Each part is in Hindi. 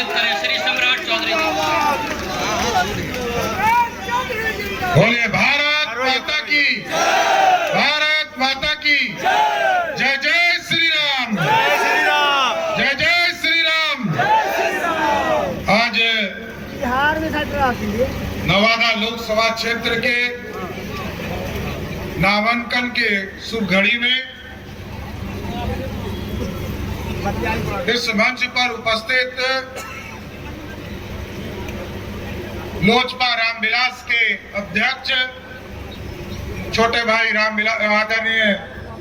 सम्मानित करें श्री सम्राट चौधरी जी। बोलिए भारत माता की, भारत माता की जय। जय श्री राम, जय जय श्री राम। आज नवादा लोकसभा क्षेत्र के नामांकन के शुभ घड़ी में इस मंच पर उपस्थित लोजपा रामविलास के अध्यक्ष छोटे भाई रामविलास आदरणीय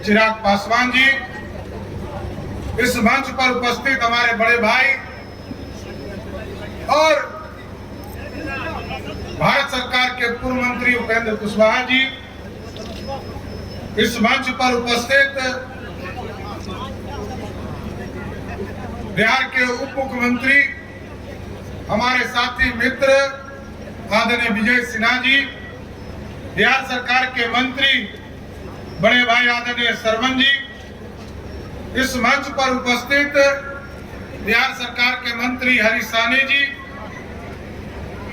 चिराग पासवान जी, इस मंच पर उपस्थित हमारे बड़े भाई और भारत सरकार के पूर्व मंत्री उपेंद्र कुशवाहा जी, इस मंच पर उपस्थित बिहार के उप मुख्यमंत्री हमारे साथी मित्र आदरणीय विजय सिन्हा जी, बिहार सरकार के मंत्री बड़े भाई आदरणीय सरवन जी, इस मंच पर उपस्थित बिहार सरकार के मंत्री हरीश साहनी जी,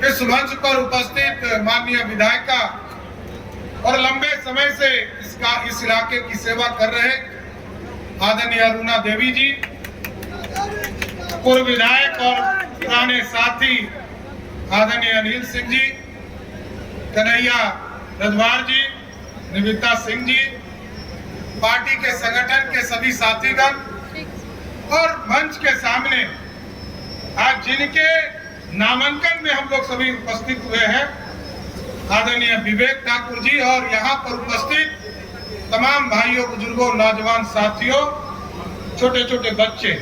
इस मंच पर उपस्थित माननीय विधायिका और लंबे समय से इस इलाके की सेवा कर रहे आदरणीय अरुणा देवी जी, पूर्व विधायक और पुराने साथी आदरणीय अनिल सिंह जी, कन्हैया रजवार जी, निविता सिंह जी, पार्टी के संगठन के सभी साथीगण और मंच के सामने आज जिनके नामांकन में हम लोग सभी उपस्थित हुए हैं, आदरणीय विवेक ठाकुर जी और यहाँ पर उपस्थित तमाम भाइयों, बुजुर्गों, नौजवान साथियों, छोटे छोटे बच्चे,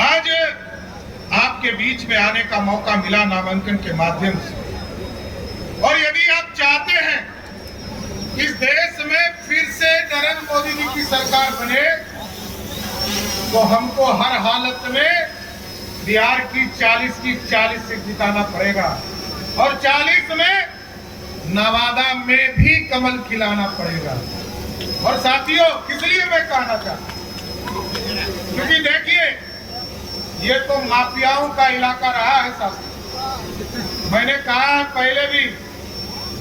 आज आपके बीच में आने का मौका मिला नामांकन के माध्यम से। और यदि आप चाहते हैं इस देश में फिर से नरेंद्र मोदी जी की सरकार बने, तो हमको हर हालत में बिहार की 40 सीट जिताना पड़ेगा और 40 में नवादा में भी कमल खिलाना पड़ेगा। और साथियों, इसलिए मैं कहना चाहता हूं क्योंकि देखिए, ये तो माफियाओं का इलाका रहा है साहब। मैंने कहा है पहले भी,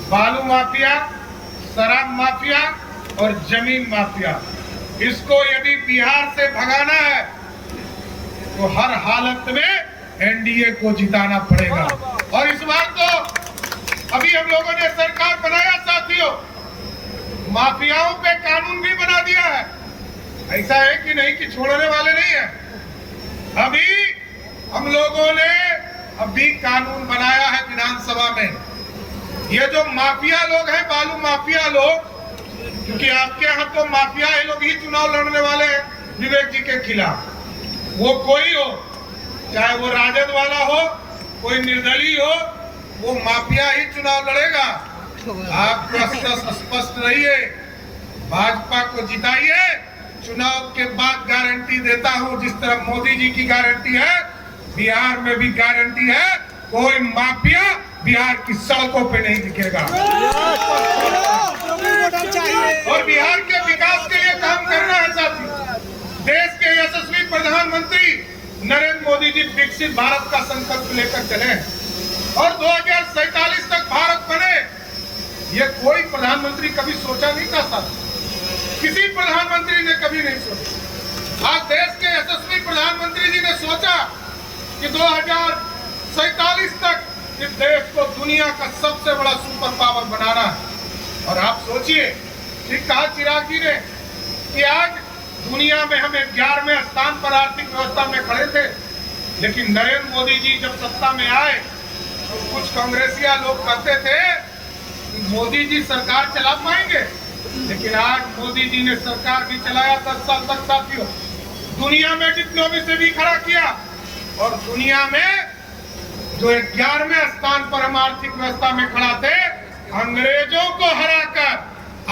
बालू माफिया, शराब माफिया और जमीन माफिया, इसको यदि बिहार से भगाना है तो हर हालत में एनडीए को जिताना पड़ेगा। और इस बार तो अभी हम लोगों ने सरकार बनाया साथियों, माफियाओं पे कानून भी बना दिया है। ऐसा है कि नहीं कि छोड़ने वाले नहीं है। अभी हम लोगों ने अभी कानून बनाया है विधानसभा में। ये जो माफिया लोग हैं, बालू माफिया लोग, क्योंकि आपके यहाँ तो माफिया ये लोग ही चुनाव लड़ने वाले हैं विवेक जी के खिलाफ। वो कोई हो, चाहे वो राजद वाला हो, कोई निर्दलीय हो, वो माफिया ही चुनाव लड़ेगा। आप स्पष्ट रहिए, भाजपा को जिताइए। चुनाव के बाद गारंटी देता हूं, जिस तरह मोदी जी की गारंटी है, बिहार में भी गारंटी है, कोई माफिया बिहार की सड़कों पे नहीं दिखेगा। और बिहार के विकास के लिए काम करना है साथी। देश के यशस्वी प्रधानमंत्री नरेंद्र मोदी जी विकसित भारत का संकल्प लेकर चले और 2047 तक भारत बने। ये कोई प्रधानमंत्री कभी सोचा नहीं था साथी, किसी प्रधानमंत्री ने कभी नहीं सोचा। आज देश के यशस्वी प्रधानमंत्री जी ने सोचा कि 2047 तक इस देश को दुनिया का सबसे बड़ा सुपर पावर बनाना है। और आप सोचिए, ठीक कहा चिराग जी ने कि आज दुनिया में हम 11वें स्थान पर आर्थिक व्यवस्था में खड़े थे, लेकिन नरेंद्र मोदी जी जब सत्ता में आए तो कुछ कांग्रेसिया लोग कहते थे कि मोदी जी सरकार चला पाएंगे, लेकिन आज मोदी जी ने सरकार भी चलाया 10 साल तक साथियों। दुनिया में डिप्लोमेसी से भी खड़ा किया और दुनिया में जो 11वें स्थान पर हम आर्थिक व्यवस्था में खड़ा थे, अंग्रेजों को हराकर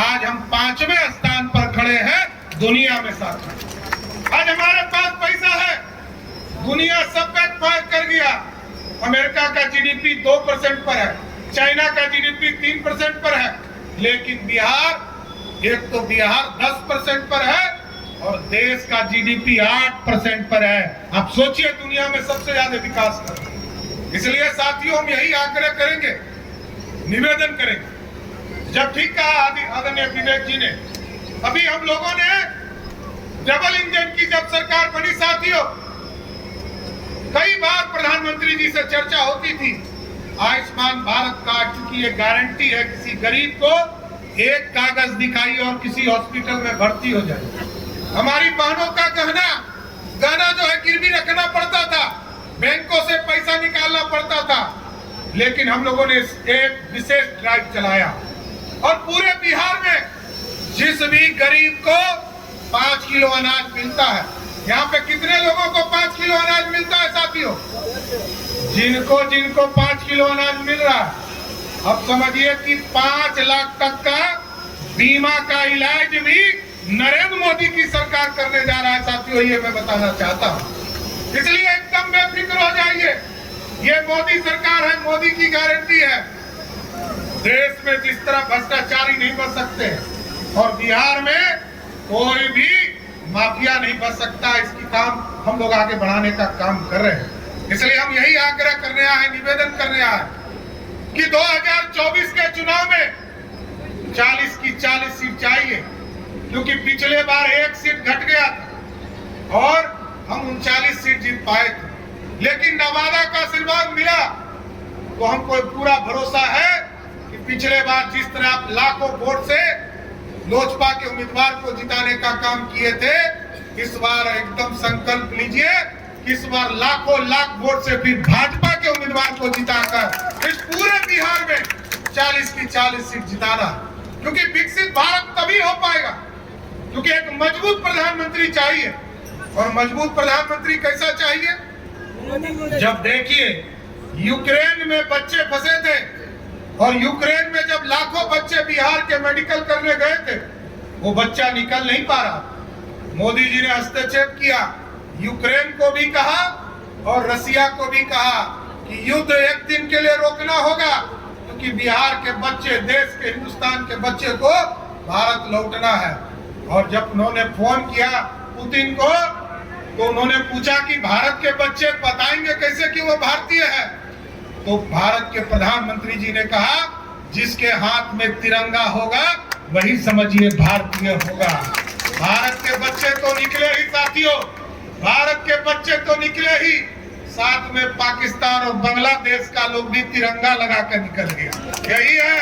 आज हम 5वें स्थान पर खड़े हैं दुनिया में साथ। आज हमारे पास पैसा है, दुनिया सब बैकफायर कर गया। अमेरिका का जीडीपी 2% पर है, चाइना का जीडीपी 3% पर है, लेकिन बिहार, एक तो बिहार 10% पर है और देश का जीडीपी 8% पर है। आप सोचिए दुनिया में सबसे ज्यादा विकास कर रहे हैं। इसलिए साथियों हम यही आग्रह करेंगे, निवेदन करेंगे। जब ठीक कहा आदरणीय विवेक जी ने, अभी हम लोगों ने डबल इंजन की जब सरकार बनी साथियों, कई बार प्रधानमंत्री जी से चर्चा होती थी आयुष्मान भारत कार्ड, क्योंकि ये गारंटी है किसी गरीब को एक कागज दिखाई और किसी हॉस्पिटल में भर्ती हो जाए। हमारी बहनों का गहना जो है गिरवी रखना पड़ता था, बैंकों से पैसा निकालना पड़ता था, लेकिन हम लोगों ने एक विशेष ड्राइव चलाया और पूरे बिहार में जिस भी गरीब को 5 किलो अनाज मिलता है, यहाँ पे कितने लोगों को 5 किलो अनाज मिलता है साथियों? जिनको 5 किलो अनाज मिल रहा है, अब समझिए कि 5 लाख तक का बीमा का इलाज भी नरेंद्र मोदी की सरकार करने जा रहा है साथियों, ये मैं बताना चाहता हूँ। इसलिए एकदम बेफिक्र हो जाइए, ये मोदी सरकार है, मोदी की गारंटी है। देश में जिस तरह भ्रष्टाचारी नहीं बच सकते और बिहार में कोई भी माफिया नहीं बच सकता, इसकी काम हम लोग आगे बढ़ाने का काम कर रहे हैं। इसलिए हम यही आग्रह करने आए, निवेदन करने आए कि 2024 के चुनाव में 40 की 40 सीट चाहिए, क्योंकि पिछले बार 1 सीट घट गया था और हम 39 सीट जीत पाए थे। लेकिन नवादा का आशीर्वाद मिला तो हमको पूरा भरोसा है कि पिछले बार जिस तरह आप लाखों वोट से लोजपा के उम्मीदवार को जिताने का काम किए थे, इस बार एकदम संकल्प लीजिए कि इस बार लाखों लाख वोट से फिर भाजपा के उम्मीदवार को जिताकर इस पूरे बिहार में 40 की 40 सीट जिताना, क्योंकि विकसित भारत तभी हो पाएगा क्योंकि एक मजबूत प्रधानमंत्री चाहिए। और मजबूत प्रधानमंत्री कैसा चाहिए? जब देखिए यूक्रेन में बच्चे फंसे थे और यूक्रेन में जब लाखों बच्चे बिहार के मेडिकल करने गए थे, वो बच्चा निकल नहीं पा रहा, मोदी जी ने हस्तक्षेप किया, यूक्रेन को भी कहा और रसिया को भी कहा कि युद्ध एक दिन के लिए रोकना होगा, क्योंकि बिहार के बच्चे, देश के, हिंदुस्तान के बच्चे को भारत लौटना है। और जब उन्होंने फोन किया पुतिन को तो उन्होंने पूछा कि भारत के बच्चे बताएंगे कैसे कि वो भारतीय है? तो भारत के प्रधानमंत्री जी ने कहा जिसके हाथ में तिरंगा होगा वही समझिए भारतीय होगा। भारत के बच्चे तो निकले ही साथियों, भारत के बच्चे तो निकले ही, साथ में पाकिस्तान और बांग्लादेश का लोग भी तिरंगा लगा कर निकल गया। यही है,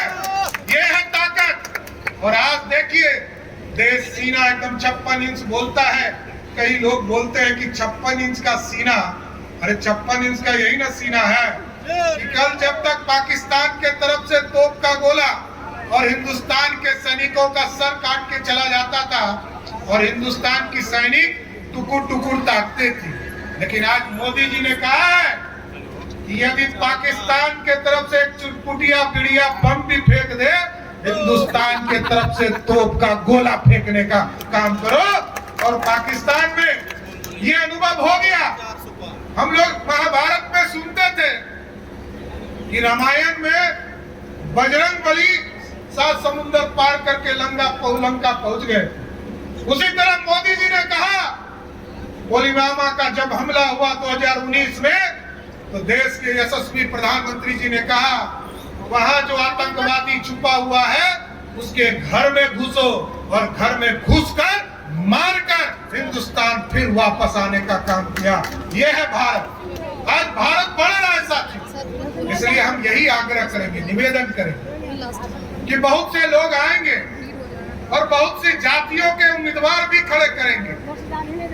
ये है ताकत। और आज देखिए देश सीना एकदम 56 इंच बोलता है, कई लोग बोलते हैं कि 56 इंच का सीना, अरे 56 इंच का यही ना सीना है कि कल जब तक पाकिस्तान के तरफ से तोप का गोला और हिंदुस्तान के सैनिकों का सर काट के चला जाता था और हिंदुस्तान की सैनिक टुकुर टुकुर ताकते थे, लेकिन आज मोदी जी ने कहा है कि यदि पाकिस्तान के तरफ से एक चुटपुटिया पिड़िया बम भी फेंक दे, हिंदुस्तान के तरफ से तोप का गोला फेंकने का काम करो। और पाकिस्तान में ये अनुभव हो गया। हम लोग महाभारत में सुनते थे कि रामायण में बजरंग बली 7 समुद्र पार करके लंका पहुंच गए। उसी तरह मोदी जी ने कहा पुलवामा का जब हमला हुआ 2019 में, तो देश के यशस्वी प्रधानमंत्री जी ने कहा वहां जो आतंकवादी छुपा हुआ है उसके घर में घुसो और घर में घुसकर मारकर हिंदुस्तान फिर वापस आने का काम किया। यह है भारत। आज भारत बढ़ रहा है साथियों, इसलिए हम यही आग्रह करेंगे, निवेदन करेंगे कि बहुत से लोग आएंगे और बहुत सी जातियों के उम्मीदवार भी खड़े करेंगे,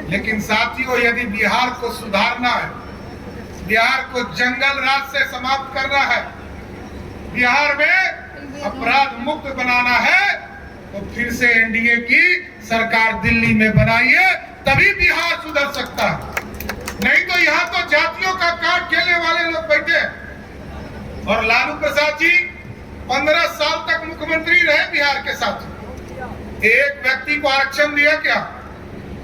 लेकिन साथियों यदि बिहार को सुधारना है, बिहार को जंगल राज से समाप्त करना है, बिहार में अपराध मुक्त बनाना है, तो फिर से एनडीए की सरकार दिल्ली में बनाइए, तभी बिहार सुधर सकता है। नहीं तो यहाँ तो जातियों का कार्ड खेलने वाले लोग बैठे। और लालू प्रसाद जी 15 साल तक मुख्यमंत्री रहे बिहार के साथ, एक व्यक्ति को आरक्षण दिया क्या?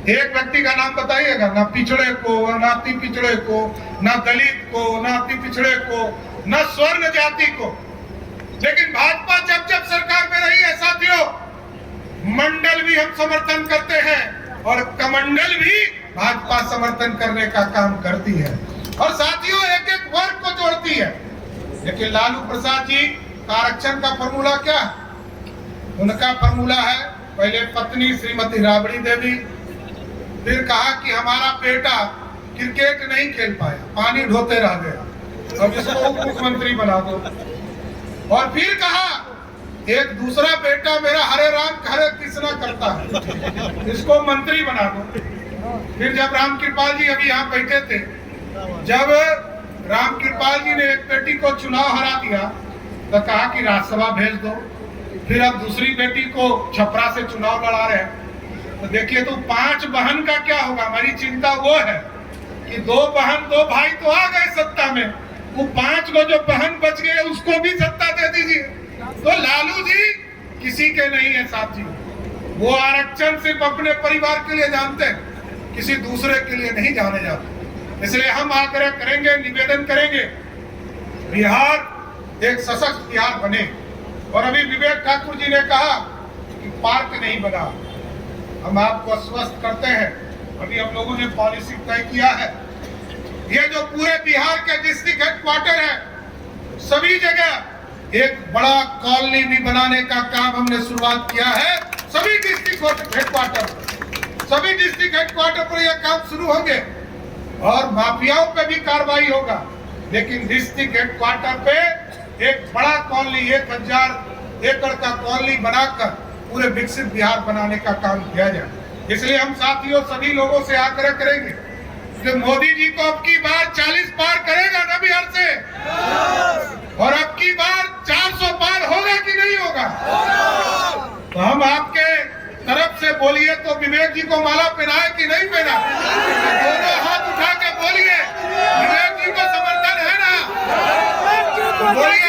एक व्यक्ति का नाम बताइएगा, ना पिछड़े को, ना अति पिछड़े को, ना दलित को, ना अति पिछड़े को, ना स्वर्ण जाति को। लेकिन भाजपा जब जब सरकार में रही है साथियों, मंडल भी हम समर्थन करते हैं, और कमंडल भी भाजपा समर्थन करने का काम करती है और साथियों एक एक वर्ग को जोड़ती है। लेकिन लालू प्रसाद जी का आरक्षण का फॉर्मूला क्या है? उनका फॉर्मूला है पहले पत्नी श्रीमती राबड़ी देवी, फिर कहा कि हमारा बेटा क्रिकेट नहीं खेल पाया, पानी ढोते रह गया, अब इसको उप मुख्यमंत्री बना दो। और फिर कहा एक दूसरा बेटा मेरा हरे राम हरे कृष्णा करता है, इसको मंत्री बना दो। फिर जब राम कृपाल जी अभी यहाँ बैठे थे, जब राम कृपाल जी ने एक बेटी को चुनाव हरा दिया तो कहा कि राज्यसभा भेज दो। फिर अब दूसरी बेटी को छपरा से चुनाव लड़ा रहे हैं। तो देखिए तो 5 बहन का क्या होगा? हमारी चिंता वो है कि 2 बहन 2 भाई तो आ गए सत्ता में, वो 5 को जो बहन बच गए उसको भी सत्ता दे दीजिए। तो लालू जी किसी के नहीं है साथी, वो आरक्षण सिर्फ अपने परिवार के लिए जानते हैं, किसी दूसरे के लिए नहीं जाने जाते। इसलिए हम आग्रह करेंगे, निवेदन करेंगे, बिहार एक सशक्त बिहार बने। और अभी विवेक ठाकुर जी ने कहा कि पार्क नहीं बना, हम आपको आश्वस्त करते हैं, अभी हम लोगों ने पॉलिसी तय किया है। ये जो पूरे बिहार के डिस्ट्रिक्ट हेडक्वार्टर है, सभी जगह एक बड़ा कॉलोनी भी बनाने का काम हमने शुरुआत किया है। सभी डिस्ट्रिक्ट हेडक्वार्टर पर यह काम शुरू होंगे और माफियाओं पे भी कार्रवाई होगा। लेकिन डिस्ट्रिक्ट हेडक्वार्टर पे एक बड़ा कॉलोनी 1000 एकड़ का कॉलोनी बनाकर पूरे विकसित बिहार बनाने का काम किया जाए। इसलिए हम साथियों सभी लोगों से आग्रह करेंगे कि मोदी जी को अब की बार 40 पार करेगा ना बिहार से, और अब की बार 400 पार होगा कि नहीं होगा? तो हम आपके तरफ से बोलिए तो विवेक जी को माला पहनाए कि नहीं पहना? दोनों हाथ उठा के बोलिए, विवेक जी को समर्थन है ना? बोलिए